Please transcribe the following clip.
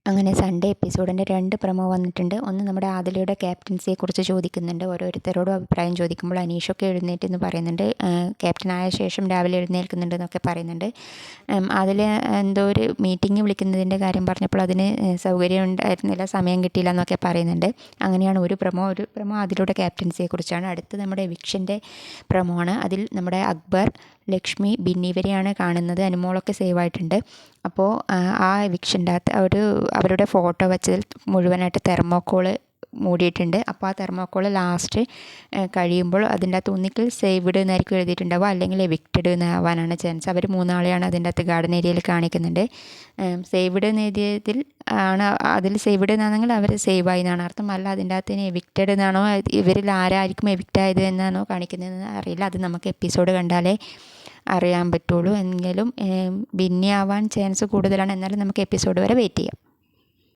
അങ്ങനെ Sunday എപ്പിസോഡിൻ്റെ 2 promo വന്നിട്ടുണ്ട്. ഒന്ന് നമ്മുടെ ആദിലയുടെ ക്യാപ്റ്റൻസിയെക്കുറിച്ച് ചോദിക്കുന്നുണ്ട്. ഓരോരുത്തരോടും അഭിപ്രായം ചോദിക്കുമ്പോൾ അനീഷൊക്കെ എഴുന്നേറ്റെന്ന് പറയുന്നുണ്ട്. ക്യാപ്റ്റനായ ശേഷം രാവിലെ എഴുന്നേൽക്കുന്നുണ്ട് എന്നൊക്കെ പറയുന്നുണ്ട്. അതിൽ എന്തോ ഒരു മീറ്റിംഗ് വിളിക്കുന്നതിൻ്റെ കാര്യം പറഞ്ഞപ്പോൾ അതിന് സൗകര്യം ഉണ്ടായിരുന്നില്ല, സമയം കിട്ടിയില്ല എന്നൊക്കെ പറയുന്നുണ്ട്. അങ്ങനെയാണ് ഒരു പ്രൊമോ ആദിലയുടെ ക്യാപ്റ്റൻസിയെക്കുറിച്ചാണ്. അടുത്ത് നമ്മുടെ എവിക്ഷൻ്റെ പ്രൊമോ ആണ്. അതിൽ നമ്മുടെ അക്ബർ, ലക്ഷ്മി, ബിന്നി ഇവരെയാണ് കാണുന്നത്. അനുമോളൊക്കെ സേവ് ആയിട്ടുണ്ട്. അപ്പോൾ ആ എവിക്ഷൻ്റെ അകത്ത് അവരുടെ ഫോട്ടോ വെച്ചതിൽ മുഴുവനായിട്ട് തെർമോക്കോള് മൂടിയിട്ടുണ്ട്. അപ്പോൾ ആ തെർമോക്കോള് ലാസ്റ്റ് കഴിയുമ്പോൾ അതിൻ്റെ അകത്ത് ഒന്നിക്കിൽ സേവ്ഡ് എന്നായിരിക്കും എഴുതിയിട്ടുണ്ടാവുക, അല്ലെങ്കിൽ എവിക്റ്റഡ് എന്നാവാനാണ് ചാൻസ്. അവർ മൂന്നാളെയാണ് അതിൻ്റെ അകത്ത് ഗാർഡൻ ഏരിയയിൽ കാണിക്കുന്നുണ്ട്. സേവ്ഡ് എന്ന് എഴുതിയതിൽ ആണ്, അതിൽ സേവ്ഡ് എന്നാണെങ്കിൽ അവർ സേവ് ആയി എന്നാണ് അർത്ഥം. അല്ല അതിൻ്റെ അകത്ത് ഇനി എവിക്റ്റഡ് എന്നാണോ, ഇവരിൽ ആരായിരിക്കും എവിക്റ്റ് ആയത് എന്നാണോ കാണിക്കുന്നതെന്ന് അറിയില്ല. അത് നമുക്ക് എപ്പിസോഡ് കണ്ടാലേ അറിയാൻ പറ്റുള്ളൂ. എങ്കിലും ബിന്നി ആവാൻ ചാൻസ് കൂടുതലാണ്. എന്നാലും നമുക്ക് എപ്പിസോഡ് വരെ വെയിറ്റ് ചെയ്യാം.